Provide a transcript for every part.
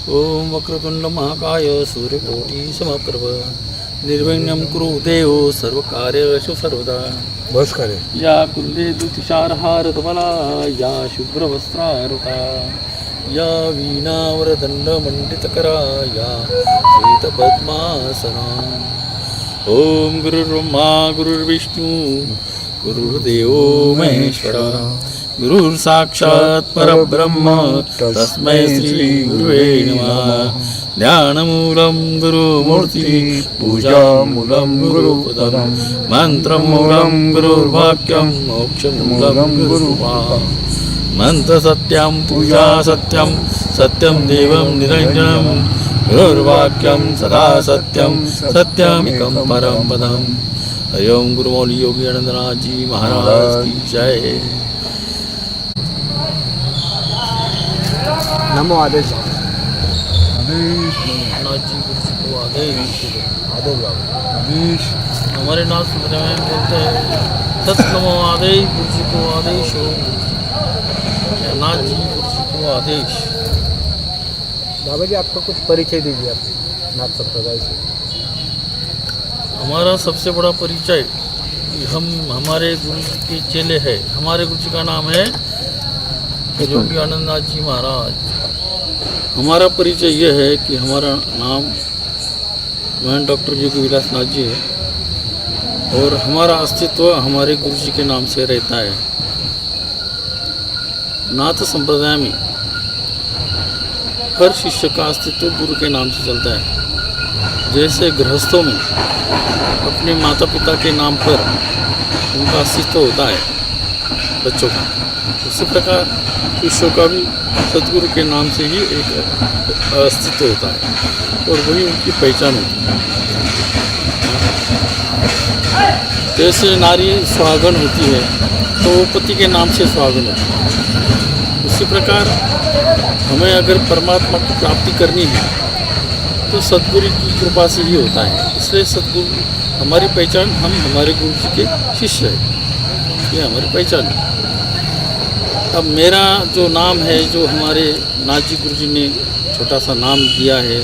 ओम वक्रतुंड महाकाय सूर्यकोटि समप्रभ निर्विघ्नं कुरु देव सर्वकार्येषु सर्वदा। बस करे या कुंदेतु तुषारहारधवला या शुभ्रवस्त्रारुता या वीणावरदण्डमण्डितकरा या श्वेतपद्मासना। ओम गुरुर्ब्रह्मा गुरुर्विष्णु गुरुर्देवो महेश्वरा गुरुर्साक्षात् परब्रह्म तस्मै श्री गुरुवे नमः। ध्यानमूलं गुरुमूर्ति पूजामूलं गुरुपदं मंत्रमूलं गुरुर्वाक्यं मोक्षमूलं गुरुवाक्। मंत्रसत्यं पूजा सत्यं सत्यं देवं निरञ्जनं गुरुर्वाक्यं सदा सत्यं सत्यमेकं परं पदम्। हरि ओम गुरुमौली योगी आनंदनाथ जी महाराज की जय। नमो आदेश नाथ जी गुरु जी को आदेश आदेश हमारे नाथ सुनने में बोलते हैं सत नमो आदेश गुरु जी को आदेश हो। नाथ जी गुरु जी को आदेश। बाबा जी आपका कुछ परिचय दीजिए आप नाथ संप्रदाय से। हमारा सबसे बड़ा परिचय कि हम हमारे गुरु जी के चेले हैं। हमारे गुरु जी का नाम है योगी आनंदनाथ जी महाराज। हमारा परिचय यह है कि हमारा नाम महंत डॉक्टर योगी विलास नाथ जी है और हमारा अस्तित्व हमारे गुरु जी के नाम से रहता है। नाथ संप्रदाय में हर शिष्य का अस्तित्व गुरु के नाम से चलता है। जैसे गृहस्थों में अपने माता पिता के नाम पर उनका अस्तित्व होता है बच्चों का, उसी प्रकार शिष्यों का भी सदगुरु के नाम से ही एक अस्तित्व होता है और वही उनकी पहचान होती है। जैसे नारी सुहागन होती है तो वो पति के नाम से सुहागन होती है, उसी प्रकार हमें अगर परमात्मा की प्राप्ति करनी है तो सदगुरु की कृपा से ही होता है। इसलिए सदगुरु हमारी पहचान, हम हमारे गुरु जी के शिष्य हैं, ये हमारी पहचान है। अब मेरा जो नाम है, जो हमारे नाथ जी गुरु जी ने छोटा सा नाम दिया है,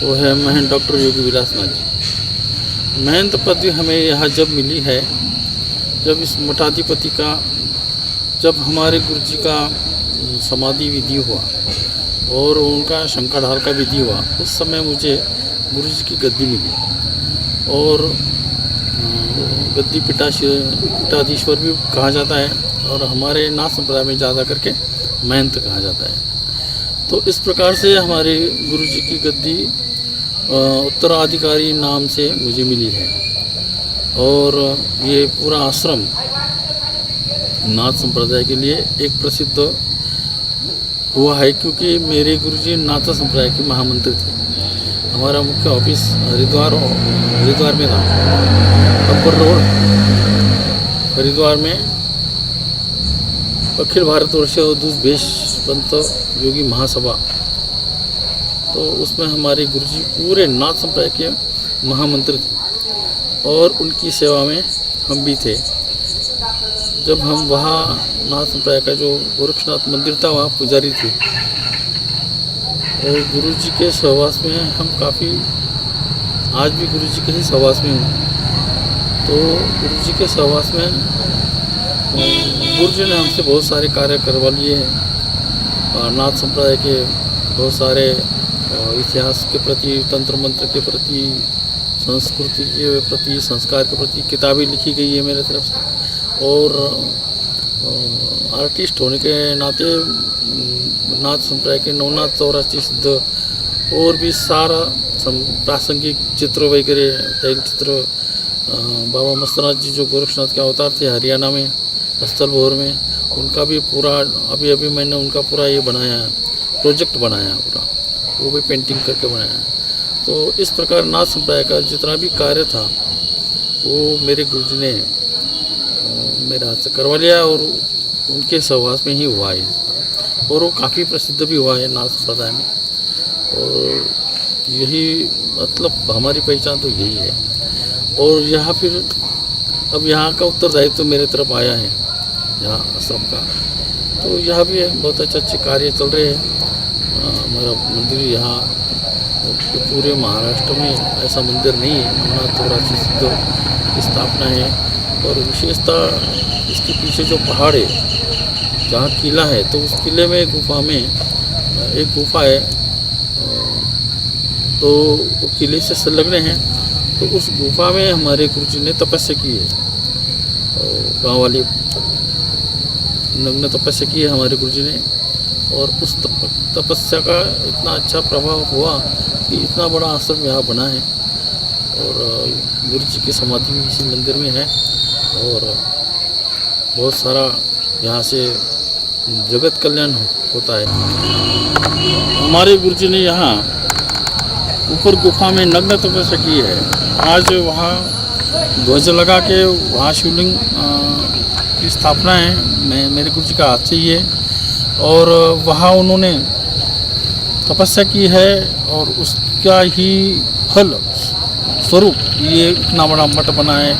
वो है महंत डॉक्टर योगी विलास नाथ जी। महंत पदवी हमें यहाँ जब मिली है, जब इस मठाधिपति का, जब हमारे गुरु जी का समाधि विधि हुआ और उनका शंकर ढाल का विधि हुआ, उस समय मुझे गुरु जी की गद्दी मिली और गद्दी पीठाधीश्वर भी कहा जाता है और हमारे नाथ संप्रदाय में ज़्यादा करके महंत कहा जाता है। तो इस प्रकार से हमारे गुरु जी की गद्दी उत्तराधिकारी नाम से मुझे मिली है और ये पूरा आश्रम नाथ संप्रदाय के लिए एक प्रसिद्ध हुआ है, क्योंकि मेरे गुरु जी नाथ संप्रदाय के महामंत्री थे। हमारा मुख्य ऑफिस हरिद्वार में था, अपर रोड हरिद्वार में अखिल भारतवर्षीय अवधूत भेष पंत योगी महासभा, तो उसमें हमारे गुरु जी पूरे नाथ संप्रदाय के महामंत्री थे और उनकी सेवा में हम भी थे। जब हम वहाँ नाथ संप्रदाय का जो गोरक्षनाथ मंदिर था, वहाँ पुजारी थे और गुरु जी के सहवास में हम काफ़ी, आज भी गुरु जी के ही सहवास में हूँ। तो गुरु जी के सहवास में गुरु जी ने हमसे बहुत सारे कार्य करवा लिए हैं। नाथ संप्रदाय के बहुत सारे इतिहास के प्रति, तंत्र मंत्र के प्रति, संस्कृति के प्रति, संस्कार के प्रति किताबें लिखी गई है मेरे तरफ से। और आर्टिस्ट होने के नाते नाथ संप्रदाय के नवनाथ 84 सिद्ध और भी सारा प्रासंगिक चित्र वगैरह, तैल चित्र, बाबा मस्तनाथ जी जो गोरक्षनाथ के अवतार थे हरियाणा में स्थल भोर में, उनका भी पूरा अभी मैंने उनका पूरा ये बनाया है, प्रोजेक्ट बनाया है पूरा, वो भी पेंटिंग करके बनाया है। तो इस प्रकार नाथ संप्रदाय का जितना भी कार्य था वो मेरे गुरु जी ने मेरे हाथ से करवा लिया और उनके सहवास में ही हुआ है और वो काफ़ी प्रसिद्ध भी हुआ है नाथ संप्रदाय में। और यही मतलब हमारी पहचान तो यही है। और यहाँ फिर अब यहाँ का उत्तरदायित्व तो मेरे तरफ आया है, यहाँ आश्रम का, तो यहाँ भी बहुत अच्छे कार्य चल रहे हैं। हमारा मंदिर यहाँ पूरे महाराष्ट्र में ऐसा मंदिर नहीं है। नवनाथ 84 सिद्ध की स्थापना है और विशेषतः इसके पीछे जो पहाड़ है जहाँ किला है, तो उस किले में गुफा में एक गुफा है, तो वो किले से संलग्न है। तो उस गुफा में हमारे गुरुजी ने तपस्या की है, गांव वाली नग्न तपस्या की है हमारे गुरुजी ने। और उस तपस्या का इतना अच्छा प्रभाव हुआ कि इतना बड़ा आश्रम यहाँ बना है और गुरुजी की समाधि भी इसी मंदिर में है और बहुत सारा यहाँ से जगत कल्याण होता है। हमारे गुरुजी ने यहाँ ऊपर गुफा में नग्न तपस्या की है। आज वहाँ ध्वज लगा के वहाँ शिवलिंग की स्थापना है, मेरे गुरुजी का हाथ से ही है और वहाँ उन्होंने तपस्या की है और उसका ही फल स्वरूप ये इतना बड़ा मठ बना है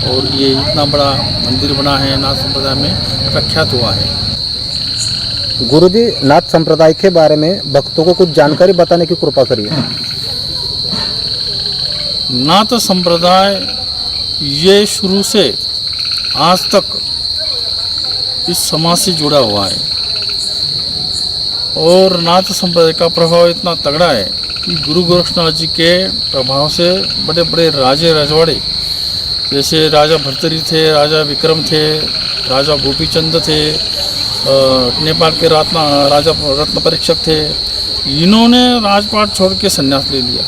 और ये इतना बड़ा मंदिर बना है, नाथ संप्रदाय में प्रख्यात हुआ है। गुरुजी, नाथ संप्रदाय के बारे में भक्तों को कुछ जानकारी बताने की कृपा करिए। नाथ संप्रदाय ये शुरू से आज तक इस समाज से जुड़ा हुआ है और नाथ संप्रदाय का प्रभाव इतना तगड़ा है कि गुरु गोरक्षनाथ जी के प्रभाव से बड़े बड़े राजे रजवाड़े जैसे राजा भर्तरी थे, राजा विक्रम थे, राजा गोपीचंद थे, नेपाल के राजा रत्न परीक्षक थे, इन्होंने राजपाट छोड़ के संन्यास ले लिया।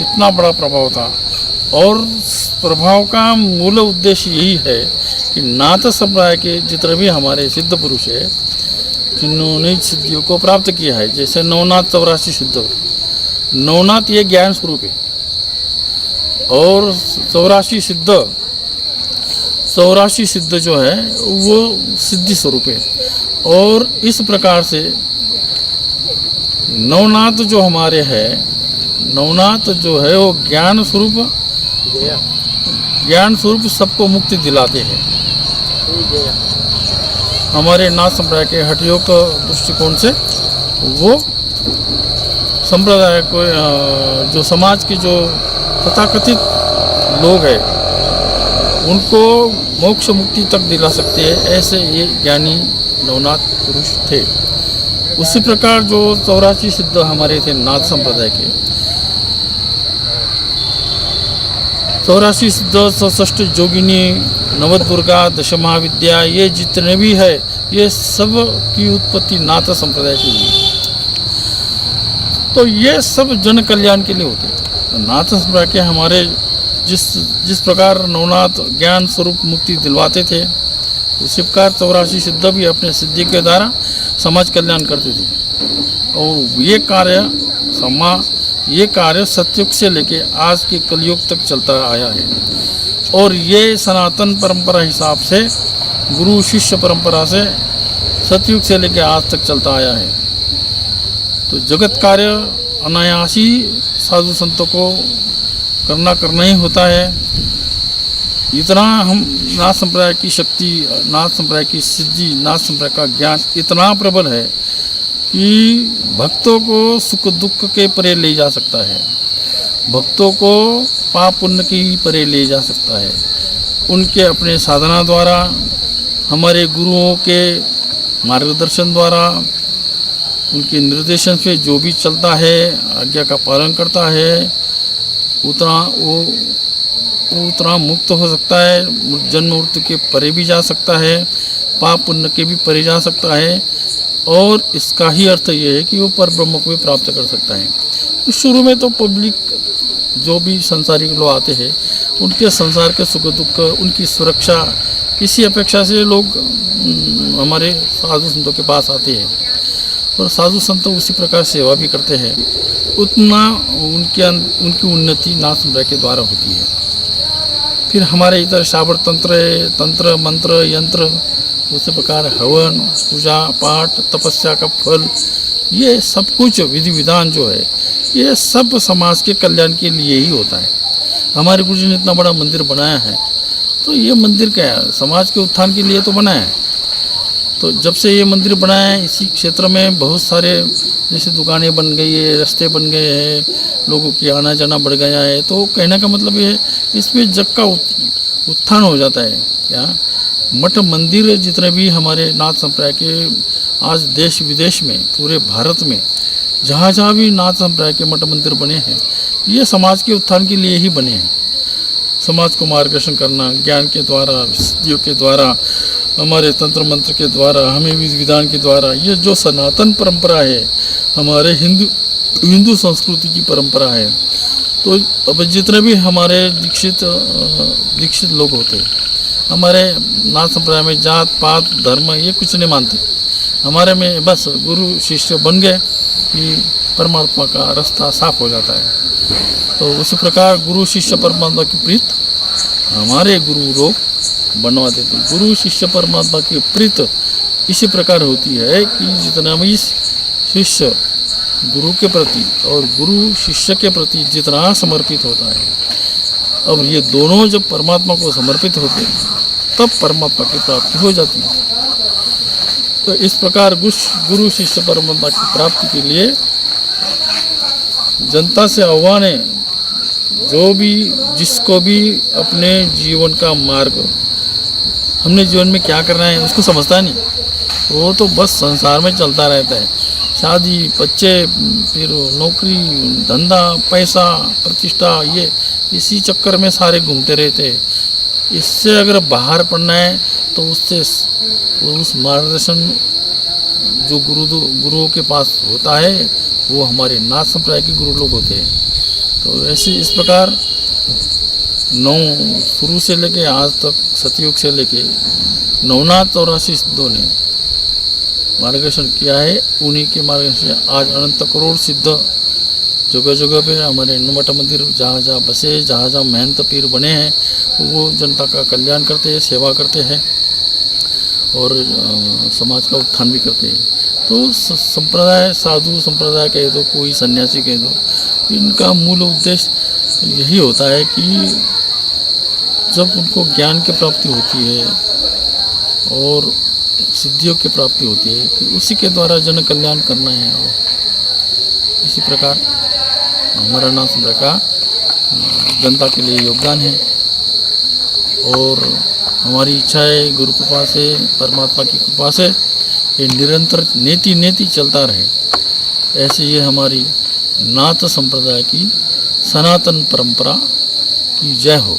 इतना बड़ा प्रभाव था और प्रभाव का मूल उद्देश्य यही है कि नाथ संप्रदाय के जितने भी हमारे सिद्ध पुरुष है जिन्होंने सिद्धियों को प्राप्त किया है, जैसे नवनाथ 84 सिद्ध। नवनाथ ये ज्ञान स्वरूप है और 84 सिद्ध जो है वो सिद्धि स्वरूप है। और इस प्रकार से नवनाथ जो हमारे है, नवनाथ जो है वो ज्ञान स्वरूप सबको मुक्ति दिलाते हैं। हमारे नाथ संप्रदाय के हठयोग दृष्टिकोण से वो संप्रदाय को जो समाज के जो तथाकथित लोग हैं उनको मोक्ष मुक्ति तक दिला सकते हैं, ऐसे ये ज्ञानी नवनाथ पुरुष थे। उसी प्रकार जो 84 सिद्ध हमारे थे नाथ संप्रदाय के, 84 सिद्ध, 67 जोगिनी, नवदुर्गा, दशमहाविद्या, ये जितने भी है ये सब की उत्पत्ति नाथ संप्रदाय से हुई। तो ये सब जन कल्याण के लिए होते हैं। तो नाथ संप्रदाय के हमारे जिस प्रकार नवनाथ ज्ञान स्वरूप मुक्ति दिलवाते थे, उसी प्रकार 84 सिद्ध भी अपने सिद्धि के द्वारा समाज कल्याण करते थे। और ये कार्य सतयुग से लेके आज के कलयुग तक चलता आया है और ये सनातन परंपरा हिसाब से गुरु शिष्य परंपरा से सतयुग से लेके आज तक चलता आया है। तो जगत कार्य अनायासी साधु संतों को करना ही होता है। इतना हम नाथ संप्रदाय की शक्ति, नाथ संप्रदाय की सिद्धि, नाथ संप्रदाय का ज्ञान इतना प्रबल है कि भक्तों को सुख दुख के परे ले जा सकता है, भक्तों को पाप पुण्य की परे ले जा सकता है। उनके अपने साधना द्वारा, हमारे गुरुओं के मार्गदर्शन द्वारा, उनके निर्देशन से जो भी चलता है, आज्ञा का पालन करता है, उतना मुक्त हो सकता है, जन्म मृत्यु के परे भी जा सकता है, पाप पुण्य के भी परे जा सकता है। और इसका ही अर्थ ये है कि वो पर ब्रह्म को भी प्राप्त कर सकता है। तो शुरू में तो पब्लिक जो भी संसारिक लोग आते हैं उनके संसार के सुख दुख, उनकी सुरक्षा, इसी अपेक्षा से लोग हमारे साधु संतों के पास आते हैं और साधु संत उसी प्रकार सेवा भी करते हैं। उतना उनकी उन्नति नाथ संप्रदाय के द्वारा होती है। फिर हमारे इधर शाबर तंत्र मंत्र यंत्र, उसी प्रकार हवन, पूजा पाठ, तपस्या का फल, ये सब कुछ विधि विधान जो है ये सब समाज के कल्याण के लिए ही होता है। हमारे गुरु जी ने इतना बड़ा मंदिर बनाया है, तो ये मंदिर क्या है, समाज के उत्थान के लिए तो बनाया है। तो जब से ये मंदिर बना है इसी क्षेत्र में बहुत सारे जैसे दुकानें बन गई है, रास्ते बन गए हैं, लोगों की आना जाना बढ़ गया है। तो कहने का मतलब ये इसमें जग का उत्थान हो जाता है। क्या मठ मंदिर जितने भी हमारे नाथ संप्रदाय के आज देश विदेश में पूरे भारत में जहाँ जहाँ भी नाथ संप्रदाय के मठ मंदिर बने हैं, ये समाज के उत्थान के लिए ही बने हैं। समाज को मार्गदर्शन करना ज्ञान के द्वारा, सिद्धियों के द्वारा, हमारे तंत्र मंत्र के द्वारा, हमें विधि विधान के द्वारा, ये जो सनातन परंपरा है, हमारे हिंदू संस्कृति की परंपरा है। तो अब जितने भी हमारे दीक्षित लोग होते हैं, हमारे नाथ संप्रदाय में जात पात धर्म ये कुछ नहीं मानते। हमारे में बस गुरु शिष्य बन गए कि परमात्मा का रास्ता साफ हो जाता है। तो उसी प्रकार गुरु शिष्य परमात्मा की प्रीत हमारे गुरु लोग बनवा देते। गुरु शिष्य परमात्मा की प्रीत इसी प्रकार होती है कि जितना भी शिष्य गुरु के प्रति और गुरु शिष्य के प्रति जितना समर्पित होता है, अब ये दोनों जब परमात्मा को समर्पित होते हैं तब परमात्मा की प्राप्ति हो जाती है। तो इस प्रकार गुरु शिष्य परमात्मा की प्राप्ति के लिए जनता से आह्वान है, जो भी जिसको भी अपने जीवन का मार्ग, हमने जीवन में क्या करना है उसको समझता नहीं, वो तो बस संसार में चलता रहता है। शादी, बच्चे, फिर नौकरी, धंधा, पैसा, प्रतिष्ठा, ये इसी चक्कर में सारे घूमते रहते हैं। इससे अगर बाहर पड़ना है तो उससे उस मार्गदर्शन जो गुरुओं के पास होता है वो हमारे नाथ संप्रदाय के गुरु लोग होते हैं। तो ऐसे इस प्रकार शुरू से लेके आज तक सतयुग से लेके नवनाथ और सिद्धों ने मार्गदर्शन किया है। उन्हीं के मार्गदर्शन से आज अनंत करोड़ सिद्ध जगह जगह पे हमारे मठ मंदिर जहाँ जहाँ बसे, जहाँ जहाँ महंत पीर बने हैं, वो जनता का कल्याण करते हैं, सेवा करते हैं और समाज का उत्थान भी करते हैं। तो संप्रदाय, साधु संप्रदाय कह दो, कोई सन्यासी कह दो, इनका मूल उद्देश्य यही होता है कि जब उनको ज्ञान की प्राप्ति होती है और सिद्धियों की प्राप्ति होती है कि उसी के द्वारा जन कल्याण करना है। और इसी प्रकार हमारा नाथ संप्रदाय का जनता के लिए योगदान है और हमारी इच्छा है गुरु कृपा से, परमात्मा की कृपा से ये निरंतर नेति चलता रहे। ऐसे ये हमारी नाथ संप्रदाय की सनातन परंपरा की जय हो।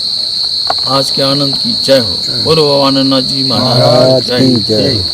आज के आनंद की जय हो। बोलो आनंदनाथ जी महाराज की जय।